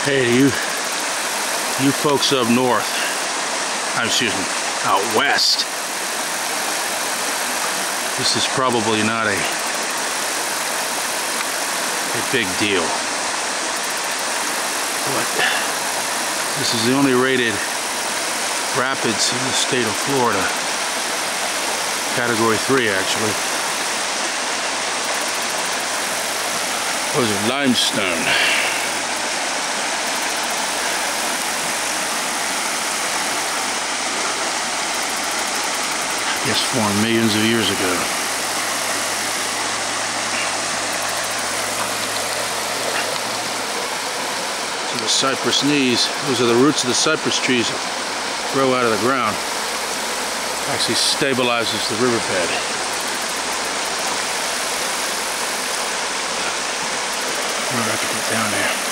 Hey, you folks up north, excuse me, out west, this is probably not a big deal, but this is the only rated rapids in the state of Florida. Category 3, actually. Those are limestone. I guess formed millions of years ago. So the cypress knees, those are the roots of the cypress trees that grow out of the ground. Actually stabilizes the riverbed. We're going to have to get down there.